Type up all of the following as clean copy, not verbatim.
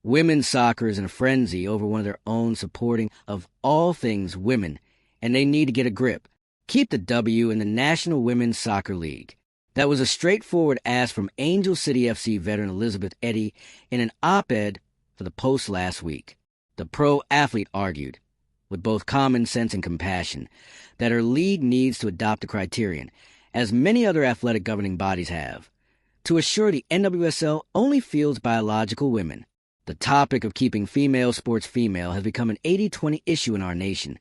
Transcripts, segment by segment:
Women's soccer is in a frenzy over one of their own supporting of all things women, and they need to get a grip. Keep the W in the National Women's Soccer League. That was a straightforward ask from Angel City FC veteran Elizabeth Eddy in an op-ed for the Post last week. The pro-athlete argued, with both common sense and compassion, that her league needs to adopt a criterion, as many other athletic governing bodies have, to assure the NWSL only fields biological women. The topic of keeping female sports female has become an 80-20 issue in our nation,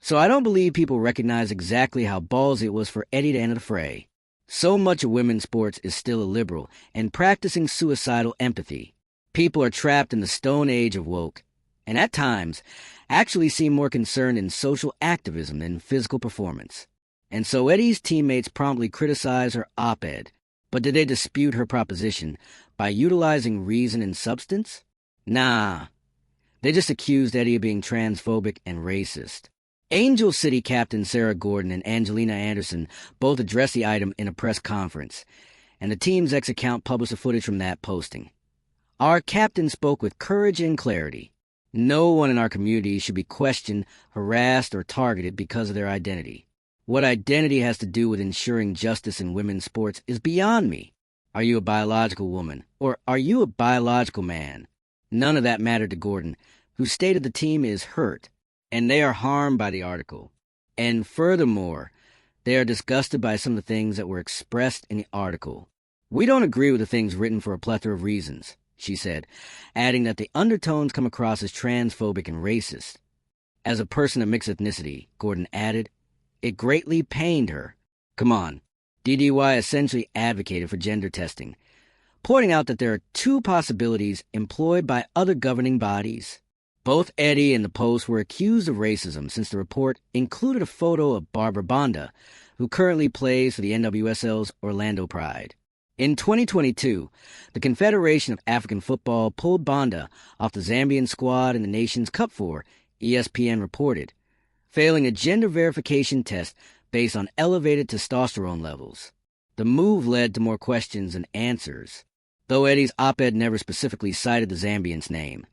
so I don't believe people recognize exactly how ballsy it was for Eddy to enter the fray. So much of women's sports is still illiberal and practicing suicidal empathy. People are trapped in the stone age of woke, and at times actually seem more concerned in social activism than physical performance. And so Eddy's teammates promptly criticize her op-ed, but did they dispute her proposition by utilizing reason and substance? Nah. They just accused Eddy of being transphobic and racist. Angel City captain Sarah Gordon and Angelina Anderson both addressed the item in a press conference, and the team's X account published the footage from that posting. Our captain spoke with courage and clarity. No one in our community should be questioned, harassed, or targeted because of their identity. What identity has to do with ensuring justice in women's sports is beyond me. Are you a biological woman, or are you a biological man? None of that mattered to Gordon, who stated the team is hurt, and they are harmed by the article. And furthermore, they are disgusted by some of the things that were expressed in the article. We don't agree with the things written for a plethora of reasons, she said, adding that the undertones come across as transphobic and racist. As a person of mixed ethnicity, Gordon added, it greatly pained her. Come on, DDY essentially advocated for gender testing, pointing out that there are two possibilities employed by other governing bodies. Both Eddy and the Post were accused of racism since the report included a photo of Barbara Bonda, who currently plays for the NWSL's Orlando Pride. In 2022, the Confederation of African Football pulled Bonda off the Zambian squad in the Nations Cup for, ESPN reported, failing a gender verification test based on elevated testosterone levels. The move led to more questions than answers, though Eddy's op-ed never specifically cited the Zambian's name.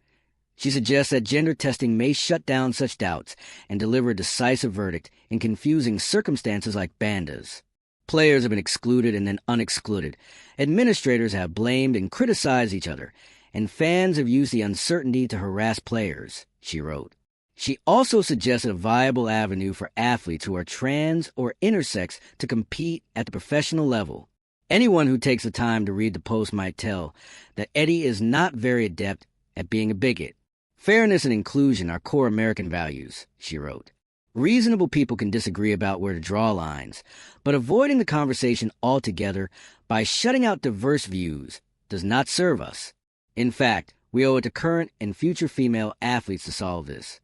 She suggests that gender testing may shut down such doubts and deliver a decisive verdict in confusing circumstances like Banda's. Players have been excluded and then unexcluded. Administrators have blamed and criticized each other, and fans have used the uncertainty to harass players, she wrote. She also suggested a viable avenue for athletes who are trans or intersex to compete at the professional level. Anyone who takes the time to read the Post might tell that Eddy is not very adept at being a bigot. Fairness and inclusion are core American values, she wrote. Reasonable people can disagree about where to draw lines, but avoiding the conversation altogether by shutting out diverse views does not serve us. In fact, we owe it to current and future female athletes to solve this.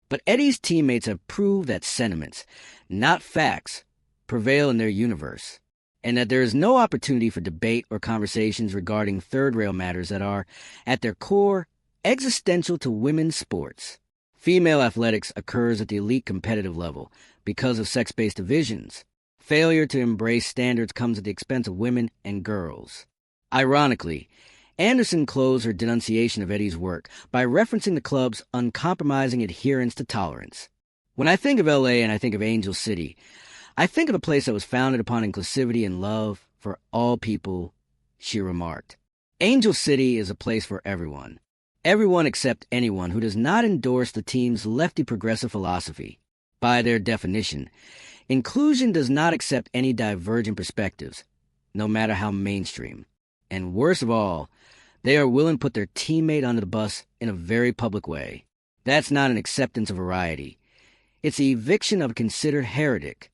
But Eddy's teammates have proved that sentiments, not facts, prevail in their universe, and that there is no opportunity for debate or conversations regarding third-rail matters that are, at their core, existential to women's sports. Female athletics occurs at the elite competitive level because of sex-based divisions. Failure to embrace standards comes at the expense of women and girls. Ironically, Anderson closed her denunciation of Eddy's work by referencing the club's uncompromising adherence to tolerance. When I think of LA and I think of Angel City, I think of a place that was founded upon inclusivity and love for all people, she remarked. Angel City is a place for everyone. Everyone except anyone who does not endorse the team's lefty progressive philosophy. By their definition, inclusion does not accept any divergent perspectives, no matter how mainstream. And worst of all, they are willing to put their teammate under the bus in a very public way. That's not an acceptance of variety. It's the eviction of a considered heretic.